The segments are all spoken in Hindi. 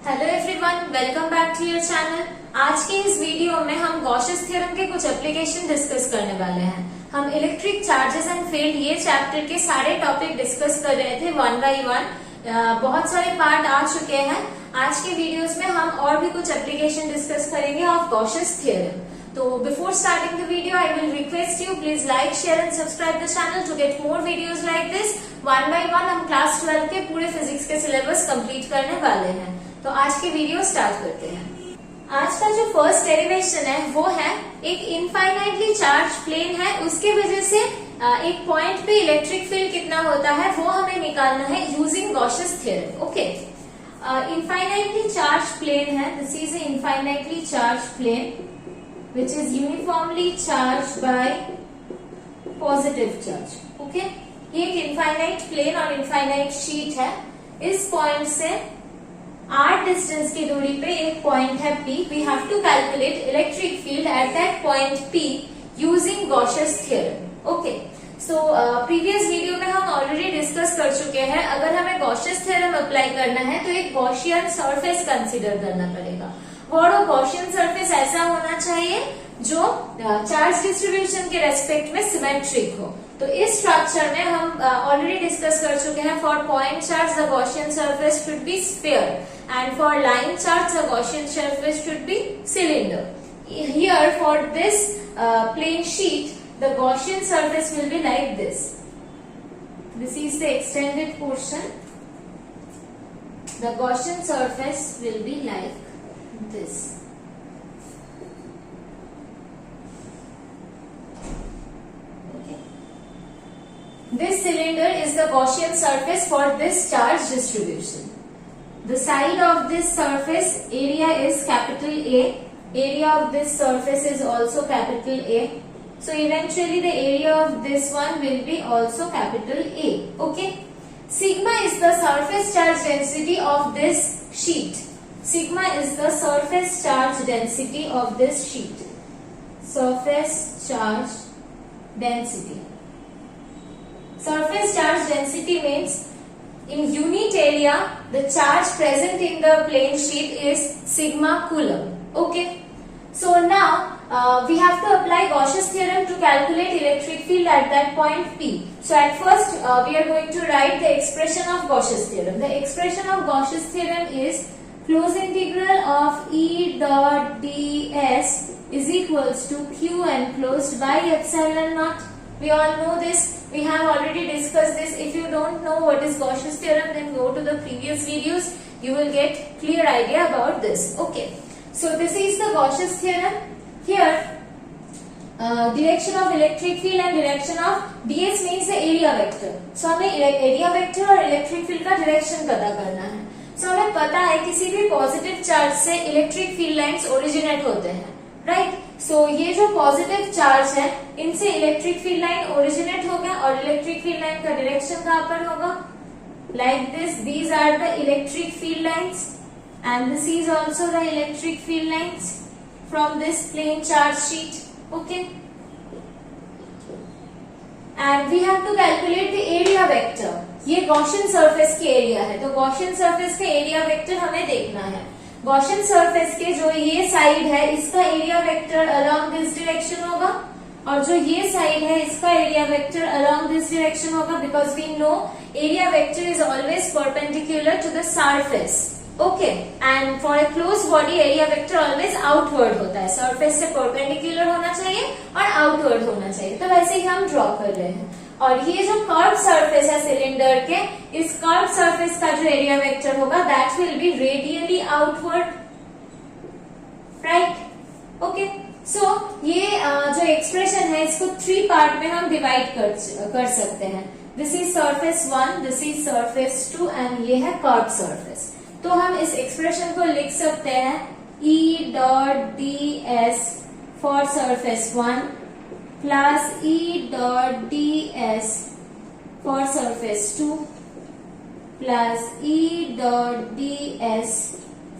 Hello everyone, welcome back to your channel. आज के इस वीडियो में हम गॉसेस थ्योरम के कुछ एप्लीकेशन डिस्कस करने वाले हैं। हम इलेक्ट्रिक चार्जेस एंड फील्ड ये चैप्टर के सारे टॉपिक डिस्कस कर रहे थे वन बाय वन। बहुत सारे पार्ट आ चुके हैं। आज के वीडियोस में हम और भी कुछ एप्लीकेशन डिस्कस करेंगे ऑफ गॉसेस थ्योरम। तो before starting the video I will request you please like, share and subscribe the channel to get more videos like this. One by one हम क्लास 12 के पूरे फिजिक्स के सिलेबस कंप्लीट करने वाले हैं। तो आज की वीडियो स्टार्ट करते हैं। आज का जो फर्स्ट डेरिवेशन है वो है एक इनफाइनाइटली चार्ज प्लेन है, उसके वजह से एक पॉइंट पे इलेक्ट्रिक फील्ड कितना होता है वो हमें निकालना है using Gauss's theorem. Okay, infinitely charge plane है, this is a infinitely charge plane which is uniformly charged by positive charge. Okay, ये एक इनफाइनाइट प्लेन और इनफाइनाइट शीट है। इस पॉइंट से r डिस्टेंस की दूरी पे एक पॉइंट है P. We have to calculate electric field at that point P using Gauss's theorem. Okay, so previous video में हम ऑलरेडी डिस्कस कर चुके हैं। अगर हमें गॉसेस थ्योरम अप्लाई करना है तो एक गॉसियन सरफेस कंसीडर करना पड़ेगा। वो गॉसियन सरफेस ऐसा होना चाहिए जो चार्ज डिस्ट्रीब्यूशन के रेस्पेक्ट में सिमेट्रिक हो। तो इस स्ट्रक्चर में हम ऑलरेडी डिस्कस कर चुके हैं। For point charge the Gaussian surface should be sphere and for line charge the Gaussian surface should be cylinder. Here for this plane sheet the Gaussian surface will be like this. This is the extended portion. The Gaussian surface will be like this. Okay. This cylinder is the Gaussian surface for this charge distribution. The side of this surface area is capital A. Area of this surface is also capital A. So eventually the area of this one will be also capital A. Okay. Sigma is the surface charge density of this sheet. Sigma is the surface charge density of this sheet. Surface charge density. Surface charge density means in unit area the charge present in the plane sheet is sigma coulomb. Okay. So now we have to apply Gauss's theorem to calculate electric field at that point P. So at first we are going to write the expression of Gauss's theorem. The expression of Gauss's theorem is closed integral of E dot ds is equals to Q enclosed by epsilon naught. We all know this. We have already discussed this. If you don't know what is Gauss's theorem, then go to the previous videos. You will get clear idea about this. Okay. So this is the Gauss's theorem. Here direction of electric field and direction of ds means the area vector. So हमें एरिया वेक्टर और इलेक्ट्रिक फील्ड का डायरेक्शन पता करना है। So हमें पता है किसी भी पॉजिटिव चार्ज से इलेक्ट्रिक फील्ड लाइंस ओरिजिनेट होते हैं, राइट? सो ये जो पॉजिटिव चार्ज है इनसे इलेक्ट्रिक फील्ड लाइन ओरिजिनेट होगा और इलेक्ट्रिक फील्ड लाइन का डायरेक्शन कहाँ पर होगा? Like this, these are the electric field lines and this is also the electric field lines from this plane charge sheet. Okay, and we have to calculate the area vector. ये Gaussian surface की एरिया है, तो Gaussian surface के एरिया वेक्टर हमें देखना है। Gaussian surface के जो ये साइड है इसका area vector along this direction होगा और जो ये साइड है इसका area vector along this direction होगा, because we know area vector is always perpendicular to the surface. Okay, and for a close body area vector always outward होता है। सरफेस से परपेंडिकुलर होना चाहिए और आउटवर्ड होना चाहिए। तो वैसे ही हम ड्रॉ कर रहे हैं। और ये जो कर्व सरफेस है सिलेंडर के, इस कर्व सरफेस का जो एरिया वेक्टर होगा that will be radially outward, right? Okay, so ये जो एक्सप्रेशन है इसको 3 पार्ट में हम डिवाइड कर सकते हैं। This is surface 1, this is surface 2 and ये है कर्व सरफेस। तो हम इस एक्सप्रेशन को लिख सकते हैं E dot D S for surface 1 plus E dot D S for surface 2 plus E dot D S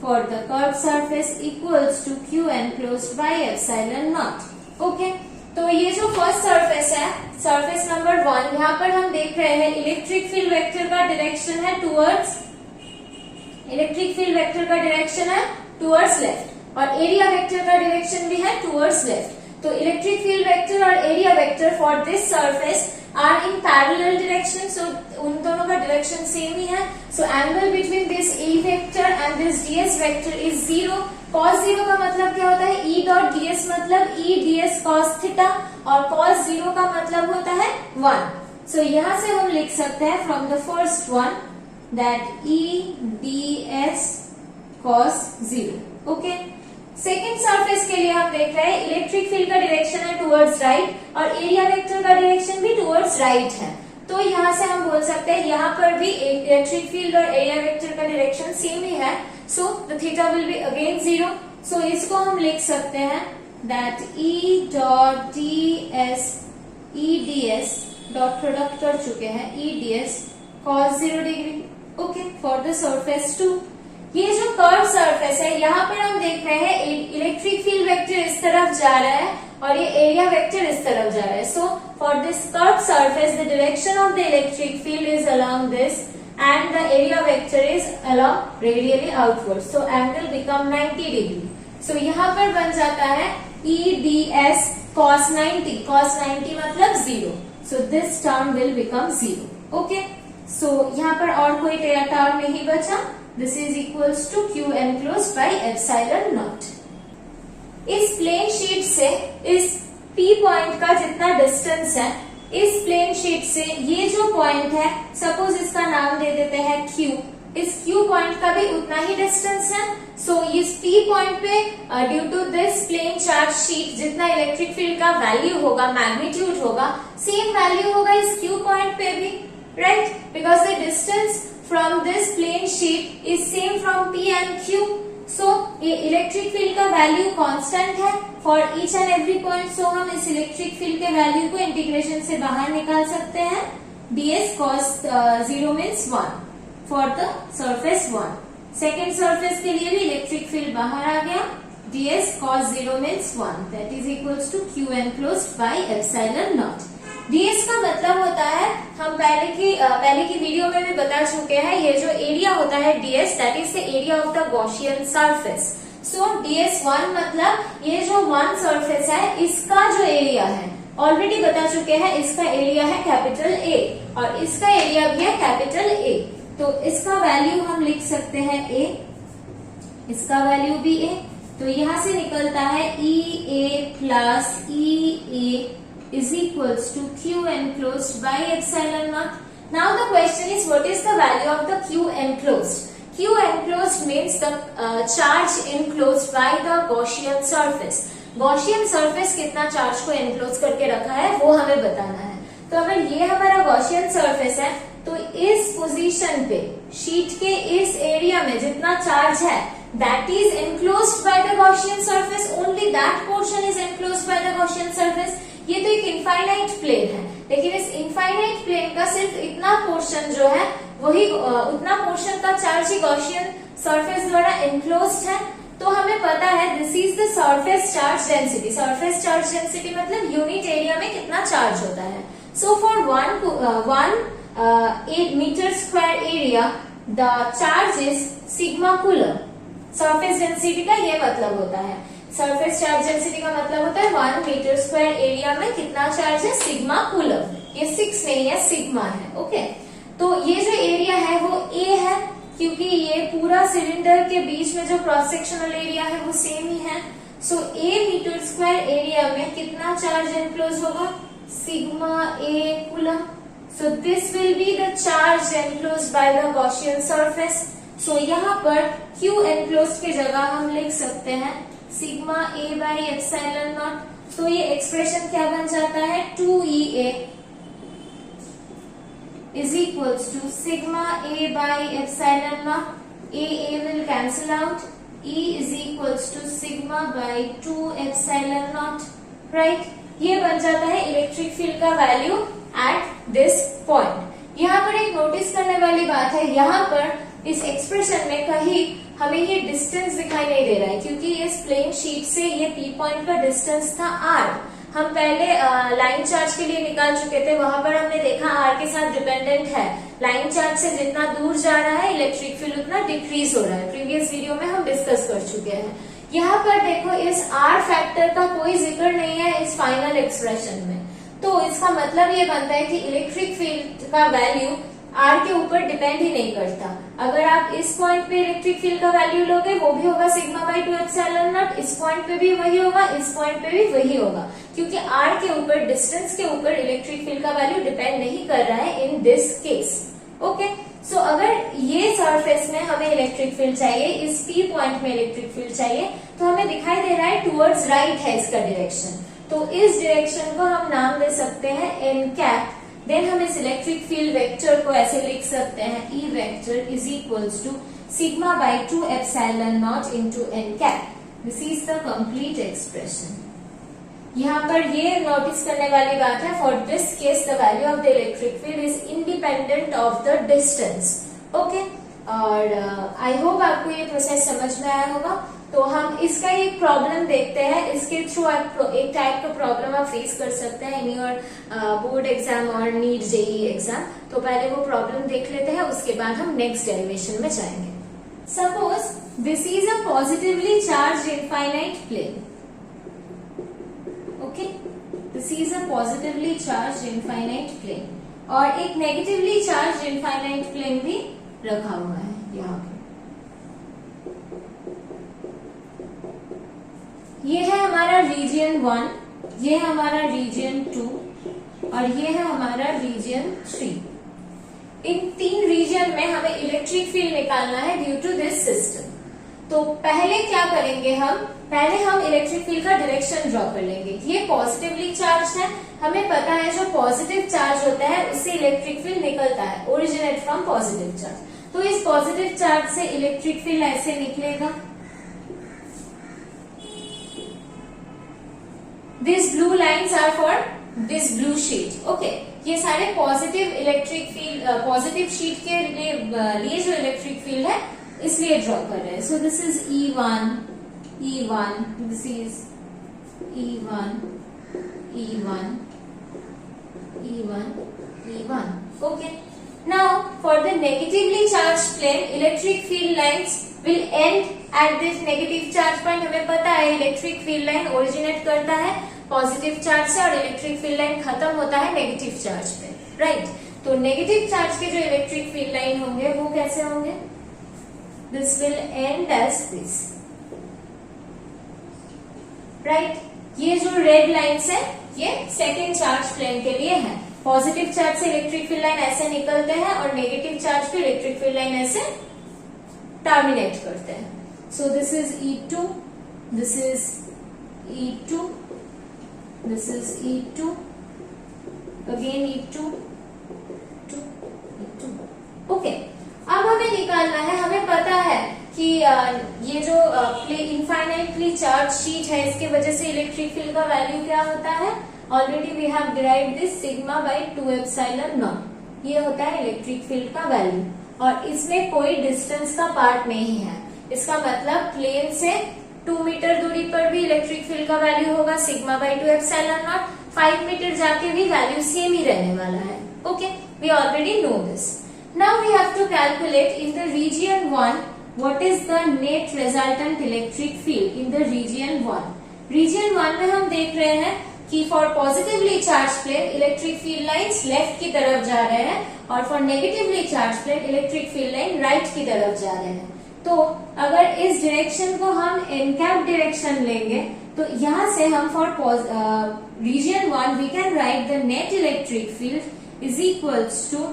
for the curve surface equals to Q enclosed by epsilon naught. Okay, तो ये जो फर्स्ट सरफेस है, सरफेस नंबर 1, यहाँ पर हम देख रहे हैं इलेक्ट्रिक फील्ड वेक्टर का डायरेक्शन है टुवर्ड्स इलेक्ट्रिक फील्ड वेक्टर का डायरेक्शन है टुवर्ड्स लेफ्ट और एरिया वेक्टर का डायरेक्शन भी है टुवर्ड्स लेफ्ट। तो इलेक्ट्रिक फील्ड वेक्टर और area vector for this surface are in parallel direction, so उन दोनों का डायरेक्शन सेम ही है। So angle between this A vector and this ds vector is 0। cos 0 का मतलब क्या होता है, E डॉट ds मतलब E ds cos थीटा और cos 0 का मतलब होता है 1। सो यहां से हम लिख सकते हैं from the first one that E ds cos 0। Okay, second surface के लिए हम देख रहे हैं इलेक्ट्रिक फील्ड का डायरेक्शन है टुवर्ड्स राइट और एरिया वेक्टर का डायरेक्शन भी टुवर्ड्स राइट है। तो यहां से हम बोल सकते हैं यहाँ पर भी इलेक्ट्रिक फील्ड और एरिया वेक्टर का डायरेक्शन सेम ही है, so the theta will be again 0। सो इसको हम लिख सकते हैं that E dot ds dot product कर चुके हैं E ds cos 0 degree. Okay, for the surface 2। ये जो कर्व सरफेस है यहाँ पर हम देख रहे हैं इलेक्ट्रिक फील्ड वेक्टर इस तरफ जा रहा है और ये एरिया वेक्टर इस तरफ जा रहा है। So for this curve surface the direction of the electric field is along this and the area vector is along radially outward, so angle become 90 degree. So यहाँ पर बन जाता है E ds cos 90, cos 90 मतलब 0, so this term will become 0। Okay, so यहाँ पर और कोई टर्म नहीं बचा। This is equals to Q enclosed by epsilon naught। इस प्लेन शीट से इस P पॉइंट का जितना डिस्टेंस है, इस प्लेन शीट से ये जो पॉइंट है, सपोज इसका नाम दे देते हैं Q, इस Q पॉइंट का भी उतना ही डिस्टेंस है। सो इस P पॉइंट पे due to this plane charge sheet जितना इलेक्ट्रिक फील्ड का वैल्यू होगा, मैग्नीट्यूड होगा, सेम वैल्यू होगा इस Q पॉइंट पे भी, right, because the distance from this plane sheet is same from P and Q, so ये इलेक्ट्रिक फील्ड का वैल्यू कांस्टेंट है for each and every point, so हम इस इलेक्ट्रिक फील्ड के वैल्यू को इंटीग्रेशन से बाहर निकाल सकते हैं। ds cos 0 means 1 for the surface 1। Second surface के लिए भी इलेक्ट्रिक फील्ड बाहर आ गया, ds cos 0 means 1, that is equals to Q enclosed by epsilon naught। ds का मतलब होता है, हम पहले की वीडियो में भी बता चुके हैं, ये जो एरिया होता है ds that is the area of the Gaussian surface. So ds1 मतलब ये जो वन सरफेस है इसका जो एरिया है, ऑलरेडी बता चुके हैं, इसका एरिया है कैपिटल A और इसका एरिया भी है कैपिटल A। तो इसका वैल्यू हम लिख सकते हैं A, इसका वैल्यू भी A। तो यहाँ से निकलता है EA plus EA is equals to Q enclosed by epsilon naught। Now the question is, what is the value of the Q enclosed? Q enclosed means the charge enclosed by the Gaussian surface। Gaussian surface कितना चार्ज को enclose करके रखा है वो हमें बताना है। तो अगर ये हमारा Gaussian surface है तो इस पोजीशन पे शीट के इस एरिया में जितना चार्ज है that is enclosed by the Gaussian surface, only that portion is enclosed by the Gaussian surface। ये तो एक इनफाइनाइट प्लेन है, लेकिन इस इनफाइनाइट प्लेन का सिर्फ इतना पोर्शन जो है वही उतना पोर्शन का चार्ज ही गॉसियन सरफेस द्वारा एनक्लोज्ड है। तो हमें पता है this is the surface charge density. Surface charge density मतलब यूनिट एरिया में कितना चार्ज होता है। So for 1 metre square area the charge is sigma coulomb. Surface density का ये मतलब होता है, सरफेस चार्ज डेंसिटी का मतलब होता है 1 मीटर स्क्वायर एरिया में कितना चार्ज है, सिग्मा कूलम। ये 6 नहीं है, सिग्मा है। ओके, तो ये जो एरिया है वो A है, क्योंकि ये पूरा सिलेंडर के बीच में जो क्रॉस सेक्शनल एरिया है वो सेम ही है। So A meter square area में कितना चार्ज एनक्लोज होगा, sigma A coulomb. So this will be the charge enclose by the Gaussian surface. So यहाँ पर Q एनक्लोज की जगह हम लिख सकते हैं sigma A by epsilon not. तो ये एक्सप्रेशन क्या बन जाता है, 2EA is equals to sigma A by epsilon naught। A will cancel out, E is equals to sigma by 2 epsilon naught, right? ये बन जाता है इलेक्ट्रिक फील्ड का वैल्यू एट दिस पॉइंट। यहाँ पर एक नोटिस करने वाली बात है, यहाँ पर इस एक्सप्रेशन में कहीं हमें ये डिस्टेंस दिखाई नहीं दे रहा है, क्योंकि इस प्लेन शीट से ये P पॉइंट का डिस्टेंस था R। हम पहले लाइन चार्ज के लिए निकाल चुके थे, वहां पर हमने देखा आर के साथ डिपेंडेंट है, लाइन चार्ज से जितना दूर जा रहा है इलेक्ट्रिक फील्ड उतना डिक्रीज हो रहा है। प्रीवियस वीडियो में हम डिस्कस कर चुके हैं। यहाँ पर देखो इस आर फैक्टर का कोई जिक्र नहीं है इस फाइनल एक्सप्रेशन में, तो इसका मतलब ये बनता है कि इलेक्ट्रिक फील्ड का वैल्यू आर के ऊपर डिपेंड ही नहीं करता। अगर आप इस पॉइंट पे इलेक्ट्रिक फील्ड का वैल्यू लोगे वो भी होगा सिग्मा बाई 2 एप्सिलॉन नॉट, इस पॉइंट पे भी वही होगा, इस पॉइंट पे भी वही होगा, क्योंकि आर के ऊपर डिस्टेंस के ऊपर इलेक्ट्रिक फील्ड का वैल्यू डिपेंड नहीं कर रहा है इन दिस केस। ओके, सो अगर ये सरफेस में हमें इलेक्ट्रिक फील्ड चाहिए, इस पी पॉइंट में इलेक्ट्रिक फील्ड चाहिए, तो हमें दिखाई दे रहा है टुवर्ड्स राइट है इसका डायरेक्शन, तो इस डायरेक्शन को हम नाम दे सकते हैं एन कैप। देन हम इस इलेक्ट्रिक फील्ड वेक्टर को ऐसे लिख सकते हैं, E vector is equals to sigma by 2 epsilon naught into N cap. This is the complete expression. यहाँ पर ये नोटिस करने वाली बात है, for this case the value of the electric field is independent of the distance. Okay, और आई होप आपको ये प्रोसेस समझ में आया होगा। तो हम इसका एक प्रॉब्लम देखते हैं, इसके थ्रू एक टाइप का प्रॉब्लम आप फेस कर सकते हैं इन योर बोर्ड एग्जाम और नीट जेईई एग्जाम। तो पहले वो प्रॉब्लम देख लेते हैं, उसके बाद हम नेक्स्ट डेरिवेशन में जाएंगे। Suppose this is a positively charge infinite plane. Okay, this is a positively charge infinite plane, और एक नेगेटिवली चार्ज इनफाइनाइट प्लेन भी रखा हुआ है यहाँ पे। ये है हमारा रीजन 1, ये है हमारा रीजन 2 और ये है हमारा रीजन 3। इन 3 रीजन में हमें इलेक्ट्रिक फील्ड निकालना है ड्यू टू दिस सिस्टम। तो पहले क्या करेंगे पहले हम इलेक्ट्रिक फील्ड का डायरेक्शन ड्रॉ कर लेंगे। ये पॉजिटिवली चार्ज है, हमें पता है जो पॉजिटिव चार्ज होता है उससे इलेक्ट्रिक फील्ड निकलता है, ओरिजिनेट फ्रॉम पॉजिटिव चार्ज। तो इस पॉजिटिव चार्ज से इलेक्ट्रिक फील्ड ऐसे निकलेगा। These blue lines are for this blue sheet. Okay, ये सारे positive electric field, positive sheet के लिए जो इलेक्ट्रिक फील्ड है इसलिए ड्रॉ कर रहे हैं। So this is E1, E1, this is E1, E1, E1, E1. Okay. Now for the negatively charged plane, electric field lines will end at this negative charge point. हमें पता है इलेक्ट्रिक फील्ड लाइन ओरिजिनेट करता है पॉजिटिव चार्ज से और इलेक्ट्रिक फील्ड लाइन खत्म होता है नेगेटिव चार्ज पे, राइट? तो नेगेटिव चार्ज के जो इलेक्ट्रिक फील्ड लाइन होंगे वो कैसे होंगे? This will end as this, right? ये जो रेड लाइन्स है ये सेकेंड चार्ज प्लेन के लिए है। पॉजिटिव चार्ज से इलेक्ट्रिक फील्ड लाइन ऐसे निकलते हैं और नेगेटिव चार्ज पे इलेक्ट्रिक फील्ड लाइन ऐसे टर्मिनेट करते हैं। So this is E2, this is E2, this is E2, again E2, E2. Okay, अब हमें निकालना है, हमें पता है कि ये जो इनफाइनाइटली चार्ज शीट है इसके वजह से इलेक्ट्रिक फील्ड का वैल्यू क्या होता है? Already we have derived this sigma by 2 epsilon naught. ये होता है इलेक्ट्रिक फील्ड का वैल्यू और इसमें कोई डिस्टेंस का पार्ट नहीं है। इसका मतलब प्लेन से 2 मीटर दूरी पर भी इलेक्ट्रिक फील्ड का वैल्यू होगा sigma by 2 epsilon naught. 5 metre जाके भी वैल्यू सेम ही रहने वाला है। Okay, we already know this. Now we have to calculate in the region 1 what is the net resultant electric field in the region 1। Region 1 में हम देख रहे हैं कि for positively charge plane electric field lines left की तरफ जा रहे हैं और for negatively charge plane electric field line right की तरफ जा रहे हैं। तो अगर इस डायरेक्शन को हम एनकैप डायरेक्शन लेंगे तो यहां से हम for region 1 we can write the net electric field is equals to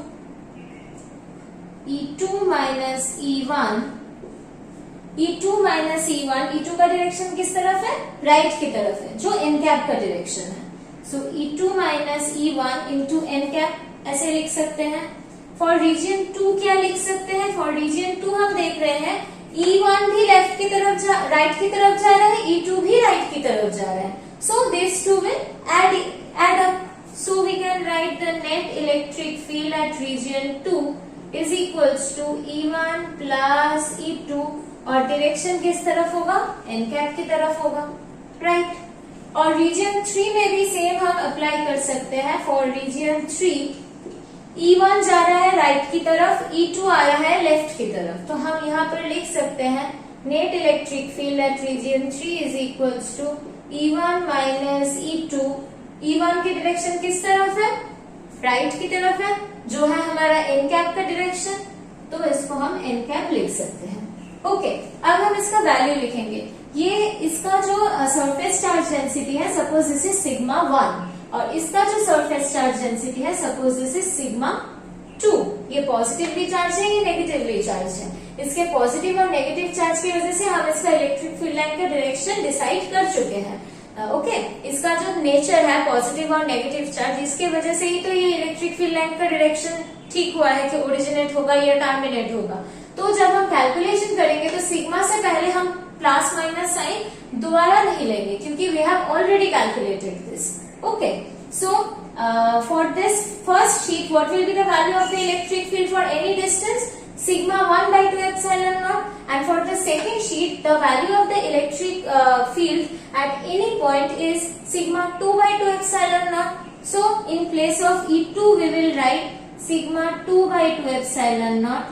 E2 minus E1। E2 minus E1, E2 का डायरेक्शन किस तरफ है? राइट की तरफ है, जो एनकैप का डायरेक्शन है। सो E2 minus E1 into NCAP ऐसे लिख सकते हैं। फॉर रीजन 2 क्या लिख सकते हैं? फॉर रीजन 2 हम देख रहे हैं E1 भी लेफ्ट की तरफ राइट की तरफ जा रहा है, E2 भी राइट की तरफ जा रहा है। So this two will add up. So we can write the net electric field at region 2 is equals to E1 plus E2 और डायरेक्शन किस तरफ होगा? एनकैप की तरफ होगा, राइट? और रीजन 3 में भी सेम हम अप्लाई कर सकते हैं। फॉर रीजन 3 E1 जा रहा है राइट की तरफ, E2 आया है लेफ्ट की तरफ, तो हम यहाँ पर लिख सकते हैं net electric field at region 3 is equals to E1 minus E2। E1 की डायरेक्शन किस तरफ है? राइट की तरफ है, जो है हमारा एन कैप का डायरेक्शन, तो इसको हम एन कैप लिख सकते हैं। ओके, अब हम इसका वैल्यू लिखेंगे। ये इसका जो सरफेस चार्ज डेंसिटी है, सपोज दिस इज सिग्मा 1, और इसका जो सरफेस चार्ज डेंसिटी है, सपोज दिस इज सिग्मा 2। ये पॉजिटिवली चार्ज है, ये नेगेटिवली चार्ज है। इसके पॉजिटिव और नेगेटिव चार्ज की वजह से हम इसका इलेक्ट्रिक फील्ड लाइन का डायरेक्शन डिसाइड कर चुके हैं। ओके, इसका जो नेचर है पॉजिटिव और नेगेटिव चार्ज, इसके वजह से ही तो ये इलेक्ट्रिक फील्ड लाइन का डायरेक्शन ठीक हुआ है कि ओरिजिनेट होगा या टर्मिनेट होगा। तो जब हम कैलकुलेशन करेंगे तो सिग्मा से पहले हम प्लस माइनस साइन दोबारा नहीं लेंगे, क्योंकि we have already calculated this. Okay, so for this first sheet, what will be the value of the electric field for any distance? Sigma 1 by 2 epsilon naught. And for the second sheet, the value of the electric field at any point is sigma 2 by 2 epsilon naught. So in place of E2, we will write sigma 2 by 2 epsilon naught.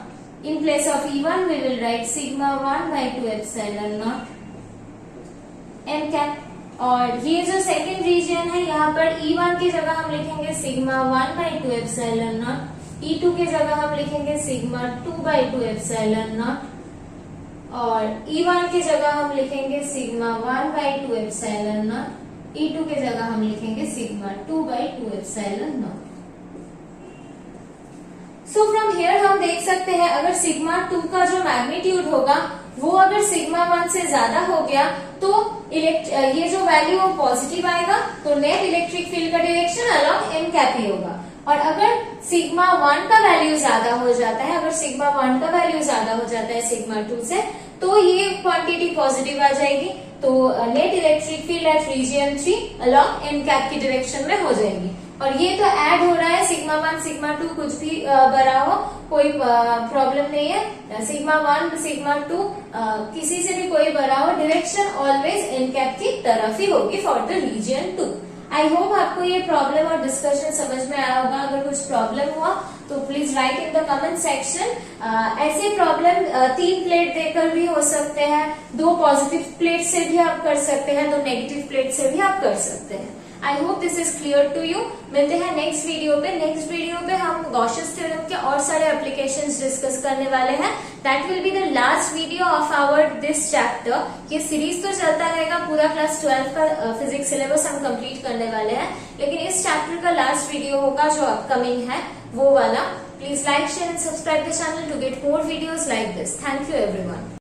In place of E1, we will write sigma 1 by 2 epsilon naught n cap. और ये जो सेकेंड रीजन है, यहाँ पर E1 की जगह हम लिखेंगे sigma 1 by 2 epsilon not, E2 की जगह हम लिखेंगे सिग्मा 2 बाई 2 एप्सिलॉन नॉट, और E1 की जगह हम लिखेंगे sigma 1 by 2 epsilon not, E2 की जगह हम लिखेंगे sigma 2 by 2 epsilon not. So from here हम देख सकते हैं अगर सिग्मा 2 का जो मैग्नीट्यूड होगा वो अगर सिग्मा 1 से ज्यादा हो गया तो ये जो वैल्यू वो पॉजिटिव आएगा, तो नेट इलेक्ट्रिक फील्ड का डायरेक्शन अलॉन्ग एन कैप ही होगा। और अगर सिग्मा 1 का वैल्यू ज्यादा हो जाता है, अगर सिग्मा 1 का वैल्यू ज्यादा हो जाता है सिग्मा 2 से, तो ये क्वांटिटी पॉजिटिव आ जाएगी, तो net electric field at region 3 along N cap की डायरेक्शन में हो जाएगी। और ये तो ऐड हो रहा है सिग्मा 1 सिग्मा 2 कुछ भी बड़ा हो, कोई प्रॉब्लम नहीं है। सिग्मा 1 सिग्मा 2 किसी से भी कोई बड़ा हो, डायरेक्शन ऑलवेज एन कैप की तरफ ही होगी for the region 2। I hope आपको ये प्रॉब्लम और डिस्कशन समझ में आया होगा। अगर कुछ प्रॉब्लम हुआ तो please right in the comment section. ऐसे प्रॉब्लम 3 प्लेट देकर भी हो सकते हैं, 2 पॉजिटिव प्लेट से भी आप कर सकते हैं, 2 नेगेटिव प्लेट से भी आप कर सकते हैं। I hope this is clear to you. मिलते हैं नेक्स्ट वीडियो पे। नेक्स्ट वीडियो पे हम गॉसियस थ्योरम के और सारे एप्लीकेशंस डिस्कस करने वाले हैं। That will be the last video of our this chapter. ये सीरीज तो चलता रहेगा, पूरा क्लास 12 का फिजिक्स सिलेबस हम कंप्लीट करने वाले हैं, लेकिन इस चैप्टर का लास्ट वीडियो होगा जो अपकमिंग है वो वाला। Please like share and subscribe the channel to get more videos like this. Thank you everyone.